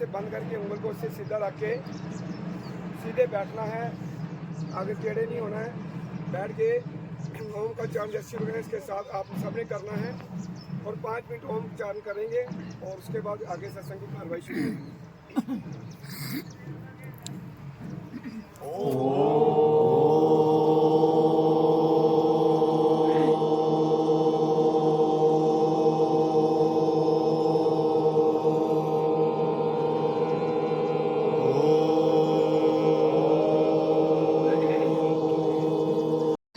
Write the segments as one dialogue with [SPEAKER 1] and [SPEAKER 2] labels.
[SPEAKER 1] ऐसे बंद करके उंगल को उससे सीधा रख के सीधे बैठना है, आगे टेढ़े नहीं होना है। बैठ के ओम का उच्चारण जैसे वगैरह इसके साथ आप सबने करना है और 5 मिनट ओम उच्चारण करेंगे और उसके बाद आगे सत्संग की कार्रवाई शुरू होगी।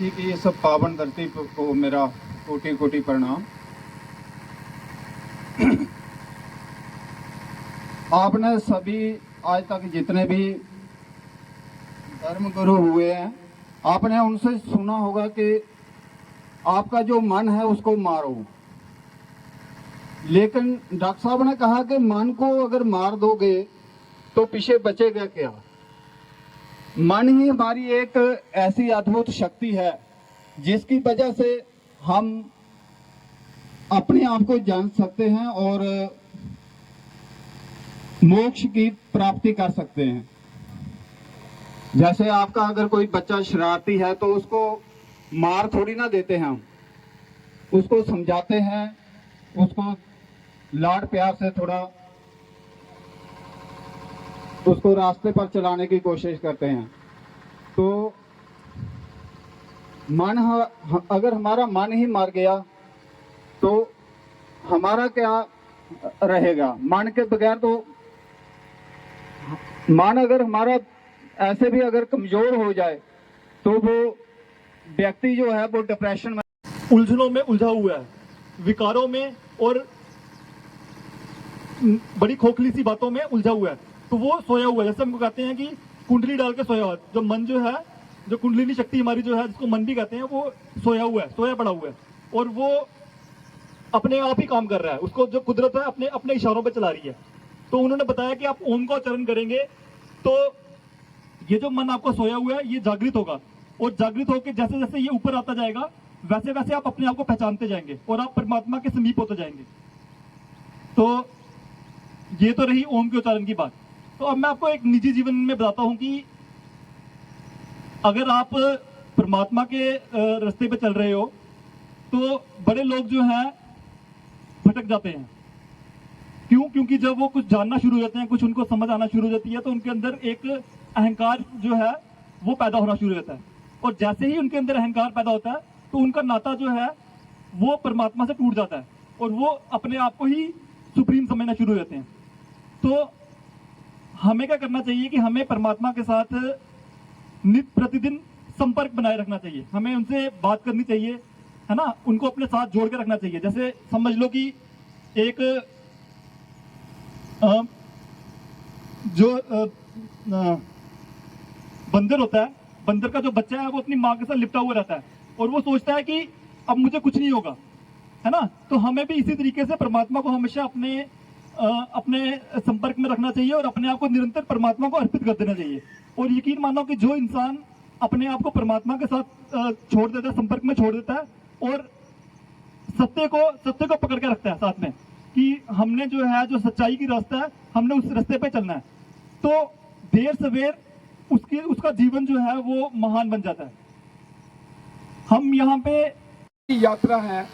[SPEAKER 2] कि ये सब पावन धरती को मेरा कोटि कोटि प्रणाम। आपने सभी आज तक जितने भी धर्म गुरु हुए हैं, आपने उनसे सुना होगा कि आपका जो मन है उसको मारो, लेकिन डॉक्टर साहब ने कहा कि मन को अगर मार दोगे तो पीछे बचेगा क्या। मन ही हमारी एक ऐसी अद्भुत शक्ति है जिसकी वजह से हम अपने आप को जान सकते हैं और मोक्ष की प्राप्ति कर सकते हैं। जैसे आपका अगर कोई बच्चा शरारती है तो उसको मार थोड़ी ना देते हैं, हम उसको समझाते हैं, उसको लाड प्यार से थोड़ा उसको रास्ते पर चलाने की कोशिश करते हैं। तो मन अगर हमारा मन ही मर गया तो हमारा क्या रहेगा। मन के बगैर तो मन अगर हमारा ऐसे भी अगर कमजोर हो जाए तो वो व्यक्ति जो है वो डिप्रेशन में,
[SPEAKER 3] उलझनों में उलझा हुआ है, विकारों में और बड़ी खोखली सी बातों में उलझा हुआ है। तो वो सोया हुआ है, जैसे हमको कहते हैं कि कुंडली डाल के सोया हुआ है। जो मन जो है, जो कुंडलिनी शक्ति हमारी जो है, जिसको मन भी कहते हैं, वो सोया हुआ है, सोया पड़ा हुआ है और वो अपने आप ही काम कर रहा है। उसको जो कुदरत है अपने अपने इशारों पे चला रही है। तो उन्होंने बताया कि आप ओम का उच्चारण करेंगे तो ये जो मन आपका सोया हुआ है ये जागृत होगा और जागृत होकर जैसे जैसे ये ऊपर आता जाएगा वैसे वैसे आप अपने आप को पहचानते जाएंगे और आप परमात्मा के समीप होते जाएंगे। तो ये तो रही ओम के उच्चारण की बात। तो अब मैं आपको एक निजी जीवन में बताता हूं कि अगर आप परमात्मा के रास्ते पे चल रहे हो तो बड़े लोग जो हैं भटक जाते हैं। क्यों? क्योंकि जब वो कुछ जानना शुरू हो जाते हैं, कुछ उनको समझ आना शुरू हो जाती है तो उनके अंदर एक अहंकार जो है वो पैदा होना शुरू हो जाता है। और जैसे ही उनके अंदर अहंकार पैदा होता है तो उनका नाता जो है वो परमात्मा से टूट जाता है और वो अपने आप को ही सुप्रीम समझना शुरू हो जाते हैं। तो हमें क्या करना चाहिए कि हमें परमात्मा के साथ नित्य प्रतिदिन संपर्क बनाए रखना चाहिए। हमें उनसे बात करनी चाहिए, है ना, उनको अपने साथ जोड़ के रखना चाहिए। जैसे समझ लो कि एक जो बंदर होता है, बंदर का जो बच्चा है वो अपनी माँ के साथ लिपटा हुआ रहता है और वो सोचता है कि अब मुझे कुछ नहीं होगा, है ना। तो हमें भी इसी तरीके से परमात्मा को हमेशा अपने संपर्क में रखना चाहिए और अपने आप को निरंतर परमात्मा को अर्पित कर देना चाहिए। और यकीन मानो कि जो इंसान अपने आप को परमात्मा के साथ छोड़ देता है, संपर्क में छोड़ देता है और सत्य को पकड़ के रखता है साथ में कि हमने जो है, जो सच्चाई की रास्ता है, हमने उस रास्ते पे चलना है, तो देर सवेर उसका जीवन जो है वो महान बन जाता है। हम यहाँ पे
[SPEAKER 1] यात्रा है।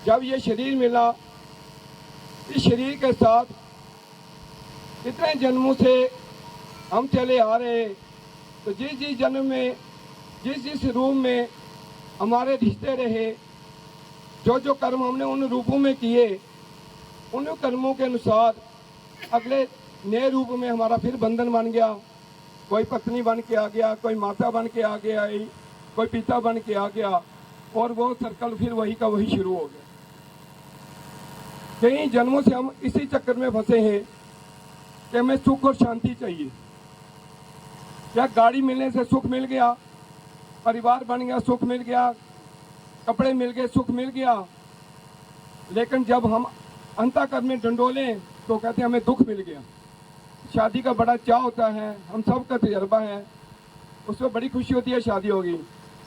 [SPEAKER 1] जब ये शरीर मिला, इस शरीर के साथ इतने जन्मों से हम चले आ रहे, तो जिस जन्म में जिस रूप में हमारे रिश्ते रहे, जो कर्म हमने उन रूपों में किए, उन कर्मों के अनुसार अगले नए रूप में हमारा फिर बंधन बन गया। कोई पत्नी बन के आ गया, कोई माता बन के आ गया, कोई पिता बन के आ गया और वो सर्कल फिर वही का वही शुरू हो गया। कई जन्मों से हम इसी चक्कर में फंसे हैं कि हमें सुख और शांति चाहिए। क्या गाड़ी मिलने से सुख मिल गया, परिवार बन गया सुख मिल गया, कपड़े मिल गए सुख मिल गया, लेकिन जब हम अंतःकरण में डंडोले तो कहते हैं हमें दुख मिल गया। शादी का बड़ा चाव होता है, हम सब का तजर्बा है, उसमें बड़ी खुशी होती है शादी होगी।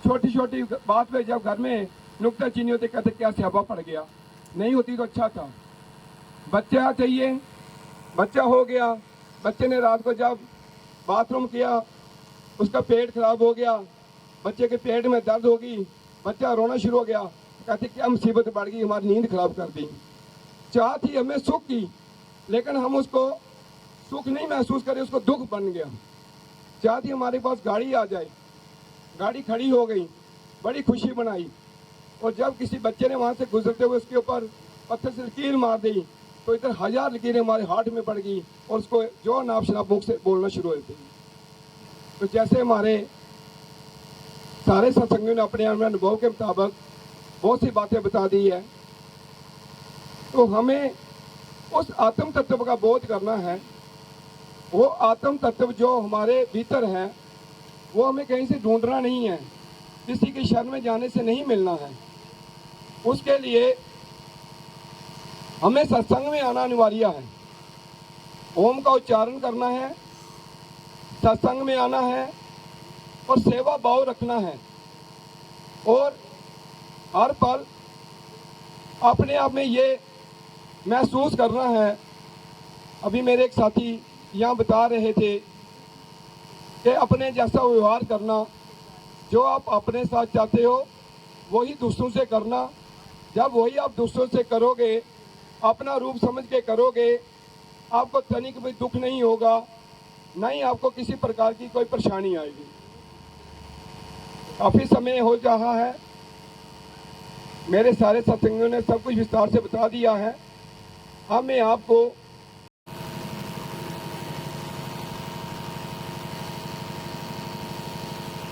[SPEAKER 1] छोटी छोटी बात पे जब घर में नुक्ताचीनी होती कहते क्या स्यापा पड़ गया, नहीं होती तो अच्छा था। बच्चा चाहिए, बच्चा हो गया, बच्चे ने रात को जब बाथरूम किया, उसका पेट खराब हो गया, बच्चे के पेट में दर्द होगी, बच्चा रोना शुरू हो गया, कहते क्या मुसीबत बढ़ गई, हमारी नींद खराब कर दी। चाह थी हमें सुख की, लेकिन हम उसको सुख नहीं महसूस करें, उसको दुख बन गया। चाह थी हमारे पास गाड़ी आ जाए, गाड़ी खड़ी हो गई, बड़ी खुशी बनाई, और जब किसी बच्चे ने वहाँ से गुजरते हुए उसके ऊपर पत्थर से लकीर मार दी, तो इधर 1000 लकीरें हमारे हार्ट में पड़ गई, और उसको जो नाप शनाप मुख से बोलना शुरू हो गई। तो जैसे हमारे सारे सत्संगियों ने अपने अनुभव के मुताबिक बहुत सी बातें बता दी है, तो हमें उस आत्म तत्व का बोध करना है। वो आत्म तत्व जो हमारे भीतर है, वो हमें कहीं से ढूंढना नहीं है, किसी की शरण में जाने से नहीं मिलना है। उसके लिए हमें सत्संग में आना अनिवार्य है, ओम का उच्चारण करना है, सत्संग में आना है, और सेवा भाव रखना है, और हर पल अपने आप में ये महसूस करना है। अभी मेरे एक साथी यहाँ बता रहे थे कि अपने जैसा व्यवहार करना, जो आप अपने साथ चाहते हो वही दूसरों से करना। जब वही आप दूसरों से करोगे, अपना रूप समझ के करोगे, आपको तनिक भी दुख नहीं होगा, ना ही आपको किसी प्रकार की कोई परेशानी आएगी। काफ़ी समय हो रहा है, मेरे सारे सत्संगियों ने सब कुछ विस्तार से बता दिया है। अब मैं आपको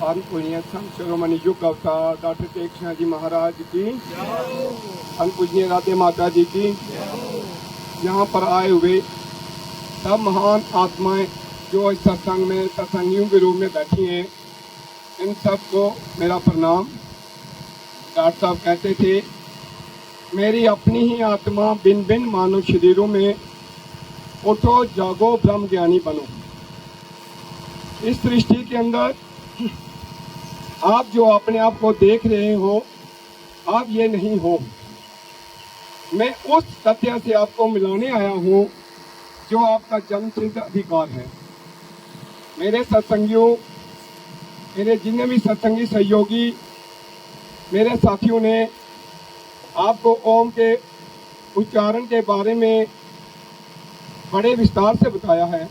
[SPEAKER 1] पूजनीय संत शिरोमणि युग अवतार डॉक्टर टेक सिंह जी महाराज की, पूजनीय राधे माता जी की, यहाँ पर आए हुए सब महान आत्माएं जो इस सत्संग में सत्संगियों के रूप में बैठी हैं, इन सबको मेरा प्रणाम। डॉक्टर साहब कहते थे, मेरी अपनी ही आत्मा भिन्न भिन्न मानव शरीरों में, उठो जागो ब्रह्म ज्ञानी बनो। इस सृष्टि के अंदर आप जो अपने आप को देख रहे हो, आप ये नहीं हो। मैं उस सत्य से आपको मिलाने आया हूँ जो आपका जन्मसिद्ध अधिकार है। मेरे सत्संगियों, मेरे जितने भी सत्संगी सहयोगी, मेरे साथियों ने आपको ओम के उच्चारण के बारे में बड़े विस्तार से बताया है,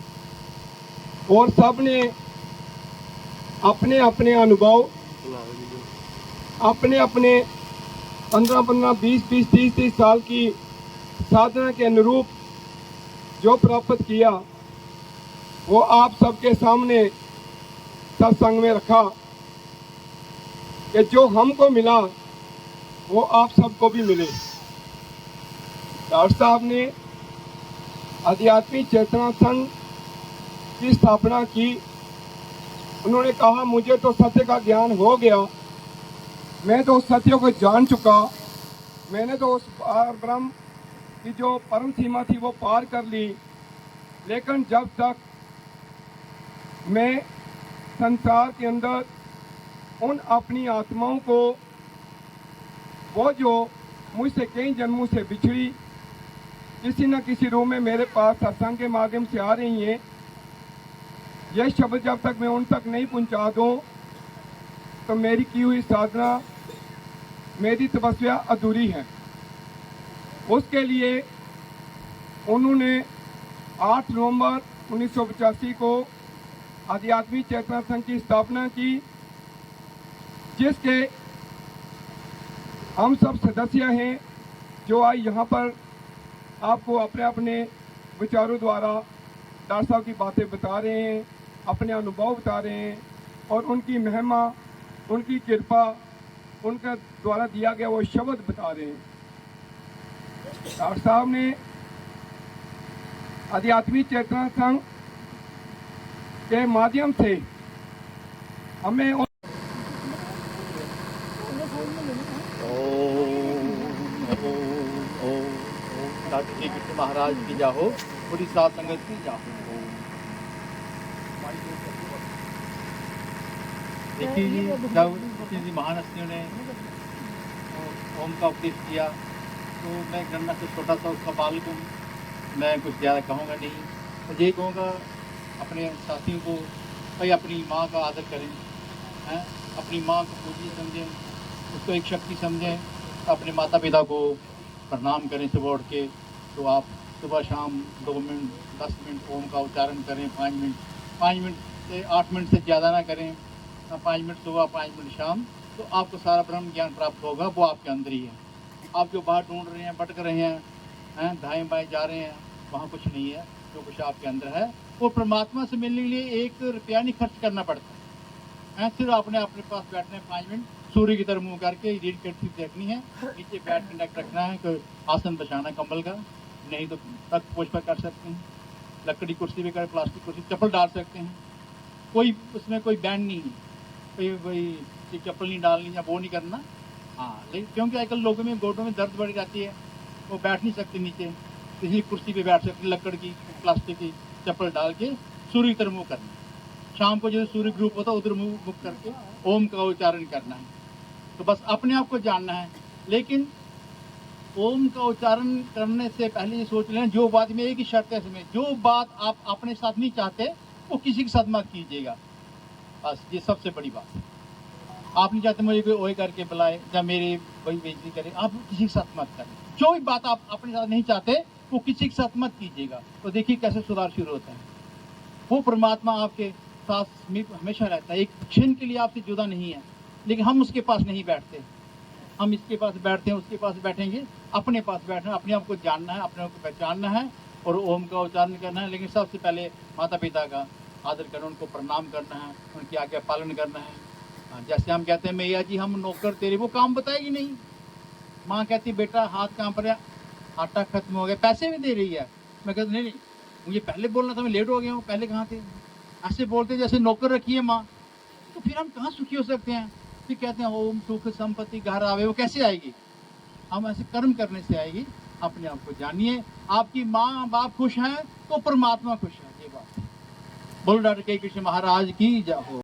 [SPEAKER 1] और सब ने अपने अपने अनुभव, अपने अपने 15-15, 20-20, 30-30 साल की साधना के अनुरूप जो प्राप्त किया, वो आप सबके सामने सत्संग में रखा कि जो हमको मिला वो आप सबको भी मिले। डॉक्टर साहब ने आध्यात्मिक चेतना संघ की स्थापना की। उन्होंने कहा, मुझे तो सत्य का ज्ञान हो गया, मैं तो उस सत्य को जान चुका, मैंने तो उस पार ब्रह्म की जो परम सीमा थी वो पार कर ली, लेकिन जब तक मैं संसार के अंदर उन अपनी आत्माओं को, वो जो मुझसे कई जन्मों से बिछड़ी, किसी न किसी रूप में मेरे पास सत्संग के माध्यम से आ रही हैं, यह शब्द जब तक मैं उन तक नहीं पहुंचा दूं, तो मेरी की हुई साधना, मेरी तपस्या अधूरी है। उसके लिए उन्होंने 8 नवंबर 1985 को आध्यात्मिक चेतना संघ की स्थापना की, जिसके हम सब सदस्य हैं, जो आज यहाँ पर आपको अपने अपने विचारों द्वारा डॉक्टर साहब की बातें बता रहे हैं, अपने अनुभव बता रहे हैं, और उनकी महिमा, उनकी कृपा, उनका द्वारा दिया गया वो शब्द बता रहे हैं। डॉक्टर साहब ने आध्यात्मिक चेतना संघ के माध्यम से हमें
[SPEAKER 4] डॉक्टर टेक सिंह महाराज की जाहो, पूरी साध संगत की जाहो। देखिए जी, जब किसी महान हस्तियों ने ओम का उपदेश किया, तो मैं गणना से छोटा सा उसका बालक हूँ, मैं कुछ ज़्यादा कहूँगा नहीं। तो यही कहूँगा अपने साथियों को, भाई अपनी माँ का आदर करें, हैं, अपनी माँ को पूज्य समझें, उसको एक शक्ति समझें। अपने माता पिता को प्रणाम करें सुबह उठ के। तो आप सुबह शाम 2 मिनट 10 मिनट ओम का उच्चारण करें, 5 मिनट से 8 मिनट से ज़्यादा ना करें, 5 मिनट सुबह 5 मिनट शाम। तो आपको सारा ब्रह्म ज्ञान प्राप्त होगा, वो आपके अंदर ही है। आप जो बाहर ढूंढ रहे हैं, भटक रहे हैं, दाएं बाएं जा रहे हैं, वहाँ कुछ नहीं है। जो कुछ आपके अंदर है वो परमात्मा से मिलने के लिए 1 रुपया नहीं खर्च करना पड़ता है। सिर्फ अपने पास बैठना है 5 मिनट, सूर्य की तरफ मुँह करके रीड करती देखनी है, नीचे बैठ के नेक रखना है, कोई आसन बिछाना कंबल का, नहीं तो तक पोछ पर कर सकते हैं, लकड़ी कुर्सी भी कर, प्लास्टिक कुर्सी, चप्पल डाल सकते हैं, कोई उसमें कोई बैंड नहीं है, कोई चप्पल नहीं डालनी या वो नहीं करना। हाँ, लेकिन क्योंकि आजकल लोगों में घोटों में दर्द बढ़ जाती है, वो बैठ नहीं सकते नीचे, इसलिए कुर्सी पे बैठ सकते, लकड़ की प्लास्टिक की चप्पल डाल के सूर्य की तरफ मुँह करना। शाम को जो सूर्य ग्रुप होता है उधर मुख करके ओम का उच्चारण करना है। तो बस अपने आप को जानना है। लेकिन ओम का उच्चारण करने से पहले ये सोच लें, जो बात में एक ही शर्त है इसमें, जो बात आप अपने साथ नहीं चाहते वो किसी के साथ मत कीजिएगा। बस ये सबसे बड़ी बात है। आप नहीं चाहते मुझे कोई ओए करके बुलाए या मेरी वही बेइज्जती करे, आप किसी के साथ मत करें। जो भी बात आप अपने साथ नहीं चाहते वो किसी के साथ मत कीजिएगा। तो देखिए कैसे सुधार शुरू होता है। वो परमात्मा आपके साथ हमेशा रहता है, एक क्षण के लिए आपसे जुदा नहीं है। लेकिन हम उसके पास नहीं बैठते, हम इसके पास बैठते हैं, उसके पास बैठेंगे। अपने पास बैठना, अपने आप को जानना है, अपने आप को पहचानना है और ओम का उच्चारण करना है। लेकिन सबसे पहले माता पिता का आदर करना, उनको प्रणाम करना है, उनकी आज्ञा पालन करना है। जैसे हम कहते हैं मैया जी हम नौकर तेरे, वो काम बताएगी नहीं। माँ कहती बेटा हाथ कांप रहा, आटा खत्म हो गया, पैसे भी दे रही है। मैं कहता नहीं मुझे पहले बोलना था, मैं लेट हो गया हूँ, पहले कहाँ थे। ऐसे बोलते जैसे नौकर रखी है माँ। तो फिर हम कहाँ सुखी हो सकते हैं। फिर कहते हैं ओम सुख संपत्ति घर आवे, वो कैसे आएगी। हम ऐसे कर्म करने से आएगी। अपने आप को जानिए, आपकी माँ बाप खुश हैं तो परमात्मा खुश है। ये बात बोलो। डॉक्टर के कृष्ण महाराज की जय हो।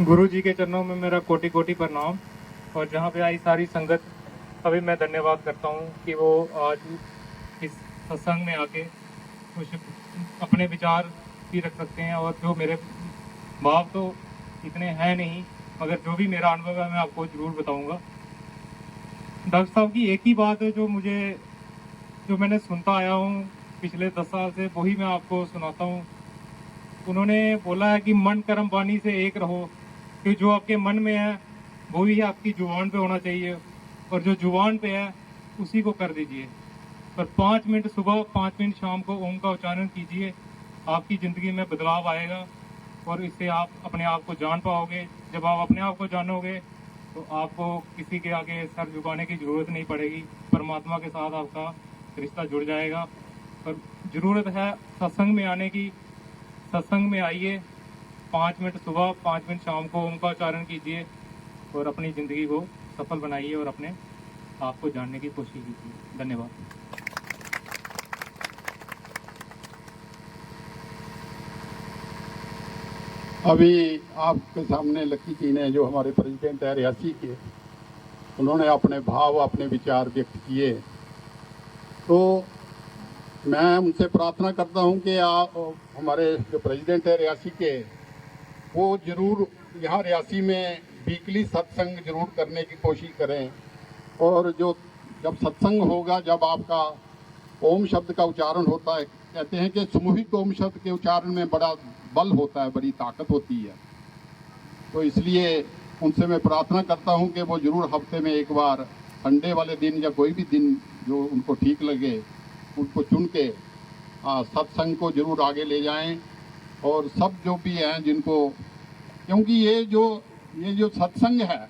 [SPEAKER 5] गुरु जी के चरणों में मेरा कोटि कोटि प्रणाम। और जहाँ पे आई सारी संगत, अभी मैं धन्यवाद करता हूँ कि वो आज इस सत्संग में आके कुछ अपने विचार भी रख सकते हैं। और जो मेरे भाव तो इतने हैं नहीं, मगर जो भी मेरा अनुभव है मैं आपको ज़रूर बताऊँगा। डॉक्टर साहब की एक ही बात है जो मैंने सुनता आया हूँ पिछले 10 साल से, वही मैं आपको सुनाता हूँ। उन्होंने बोला है कि मन कर्म वाणी से एक रहो, कि जो आपके मन में है वो ही आपकी जुबान पे होना चाहिए, और जो जुबान पे है उसी को कर दीजिए। और 5 मिनट सुबह 5 मिनट शाम को ओम का उच्चारण कीजिए, आपकी ज़िंदगी में बदलाव आएगा और इससे आप अपने आप को जान पाओगे। जब आप अपने आप को जानोगे तो आपको किसी के आगे सर झुकाने की ज़रूरत नहीं पड़ेगी, परमात्मा के साथ आपका रिश्ता जुड़ जाएगा। और ज़रूरत है सत्संग में आने की। सत्संग में आइए, 5 मिनट सुबह 5 मिनट शाम को ओम का उच्चारण कीजिए और अपनी ज़िंदगी को सफल बनाइए और अपने आप को जानने की कोशिश कीजिए। धन्यवाद।
[SPEAKER 6] अभी आपके सामने लकी जी ने, जो हमारे प्रेसिडेंट है रियासी के, उन्होंने अपने भाव अपने विचार व्यक्त किए। तो मैं उनसे प्रार्थना करता हूं कि आप हमारे जो प्रेसिडेंट है रियासी के, वो ज़रूर यहाँ रियासी में वीकली सत्संग जरूर करने की कोशिश करें। और जब सत्संग होगा, जब आपका ओम शब्द का उच्चारण होता है, कहते हैं कि सामूहिक ओम शब्द के उच्चारण में बड़ा बल होता है, बड़ी ताकत होती है। तो इसलिए उनसे मैं प्रार्थना करता हूं कि वो ज़रूर हफ्ते में एक बार संडे वाले दिन या कोई भी दिन जो उनको ठीक लगे उनको चुन के सत्संग को जरूर आगे ले जाएं। और सब जो भी हैं जिनको, क्योंकि ये जो सत्संग है,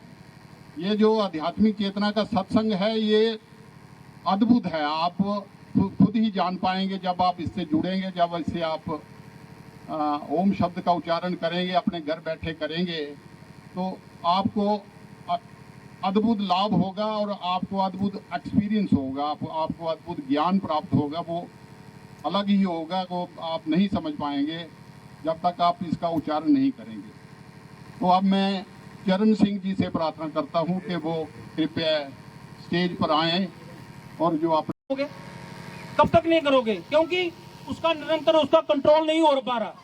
[SPEAKER 6] ये जो आध्यात्मिक चेतना का सत्संग है, ये अद्भुत है। आप खुद ही जान पाएंगे जब आप इससे जुड़ेंगे, जब इससे आप ओम शब्द का उच्चारण करेंगे, अपने घर बैठे करेंगे, तो आपको अद्भुत लाभ होगा और आपको अद्भुत एक्सपीरियंस होगा, आपको अद्भुत ज्ञान प्राप्त होगा। वो अलग ही होगा, वो आप नहीं समझ पाएंगे जब तक आप इसका उच्चारण नहीं करेंगे। तो अब मैं चरण सिंह जी से प्रार्थना करता हूं कि वो कृपया स्टेज पर आएं और जो आप
[SPEAKER 7] करोगे? कब तक नहीं करोगे? क्योंकि उसका निरंतर उसका कंट्रोल नहीं हो पा रहा।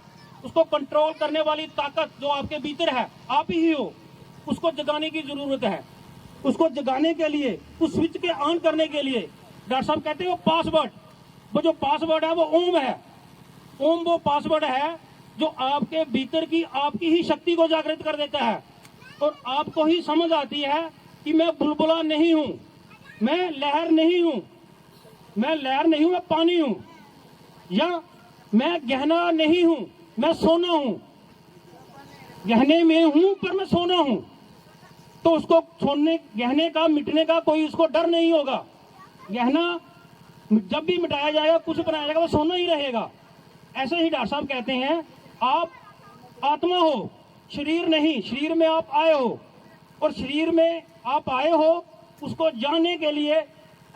[SPEAKER 7] उसको कंट्रोल करने वाली ताकत जो आपके भीतर है आप ही हो, उसको जगाने की जरूरत है। उसको जगाने के लिए, उस स्विच के ऑन करने के लिए डॉक्टर साहब कहते हैं वो पासवर्ड, वो जो पासवर्ड है वो ओम है। ओम वो पासवर्ड है जो आपके भीतर की आपकी ही शक्ति को जागृत कर देता है और आपको ही समझ आती है कि मैं बुलबुला नहीं हूं, मैं लहर नहीं हूं, मैं लहर नहीं हूं, मैं पानी हूं, या मैं गहना नहीं हूं, मैं सोना हूं। गहने में हूं पर मैं सोना हूं, तो उसको सोने गहने का मिटने का कोई उसको डर नहीं होगा। गहना जब भी मिटाया जाएगा, कुछ बनाया जाएगा, वो सोना ही रहेगा। ऐसे ही डॉक्टर साहब कहते हैं आप आत्मा हो, शरीर नहीं। शरीर में आप आए हो और शरीर में आप आए हो, उसको जानने के लिए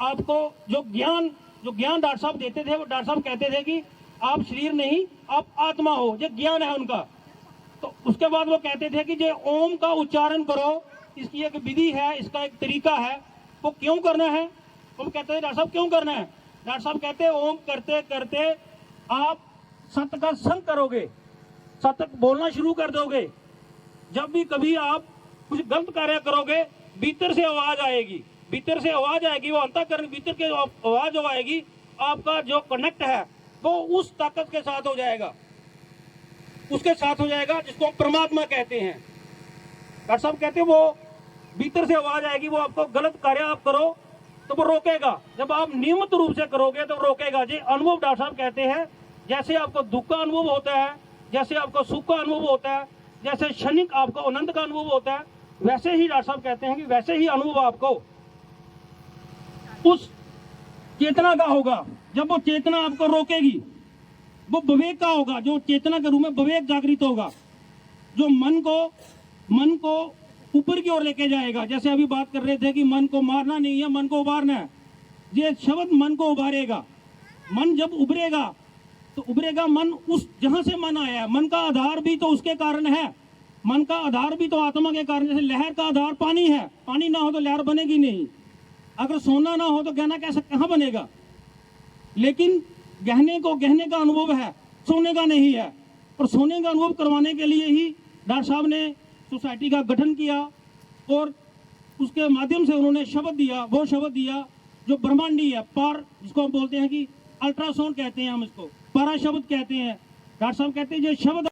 [SPEAKER 7] आपको जो ज्ञान डॉक्टर साहब देते थे, वो डॉक्टर साहब कहते थे कि आप शरीर नहीं, आप आत्मा हो, ये ज्ञान है उनका। तो उसके बाद वो कहते थे कि जो ओम का उच्चारण करो, इसकी एक विधि है, इसका एक तरीका है। वो क्यों करना है? हम कहते हैं डॉक्टर साहब क्यों करना है? डॉक्टर साहब कहते हैं ओम करते करते आप सत्य का संग करोगे, सत्य बोलना शुरू कर दोगे। जब भी कभी आप कुछ गलत कार्य करोगे, भीतर से आवाज आएगी, भीतर से आवाज आएगी, वो अंतःकरण भीतर के आवाज जो आएगी, आपका जो कनेक्ट है वो उस ताकत के साथ हो जाएगा, उसके साथ हो जाएगा जिसको हम परमात्मा कहते हैं। डॉक्टर साहब कहते हैं वो भीतर से आवाज आएगी, वो आपको गलत कार्य आप करो तो वो रोकेगा। जब आप नियमित रूप से करोगे तो रोकेगा जी। अनुभव डॉक्टर साहब कहते हैं जैसे आपको दुख का अनुभव होता है, जैसे आपको सुख का अनुभव होता है, जैसे क्षणिक आपको आनंद का अनुभव होता है, वैसे ही डॉक्टर साहब कहते हैं कि वैसे ही अनुभव आपको उस चेतना का होगा। जब वो चेतना आपको रोकेगी, वो विवेक का होगा, जो चेतना के रूप में विवेक जागृत होगा, जो मन को ऊपर की ओर लेके जाएगा। जैसे अभी बात कर रहे थे कि मन को मारना नहीं है, मन को उबारना है। ये शब्द मन को उबारेगा। मन जब उभरेगा तो उभरेगा मन उस जहां से मन आया है। मन का आधार भी तो उसके कारण है, मन का आधार भी तो आत्मा के कारण। जैसे लहर का आधार पानी है, पानी ना हो तो लहर बनेगी नहीं। अगर सोना ना हो तो गहना कैसे कहां बनेगा? लेकिन गहने का अनुभव है, सोने का नहीं है। और सोने का अनुभव करवाने के लिए ही डॉक्टर साहब ने सोसाइटी का गठन किया और उसके माध्यम से उन्होंने शब्द दिया, वो शब्द दिया जो ब्रह्मांडी है, पार, जिसको हम बोलते हैं कि अल्ट्रासाउंड कहते हैं, हम इसको पारा शब्द कहते हैं। डॉक्टर साहब कहते हैं ये शब्द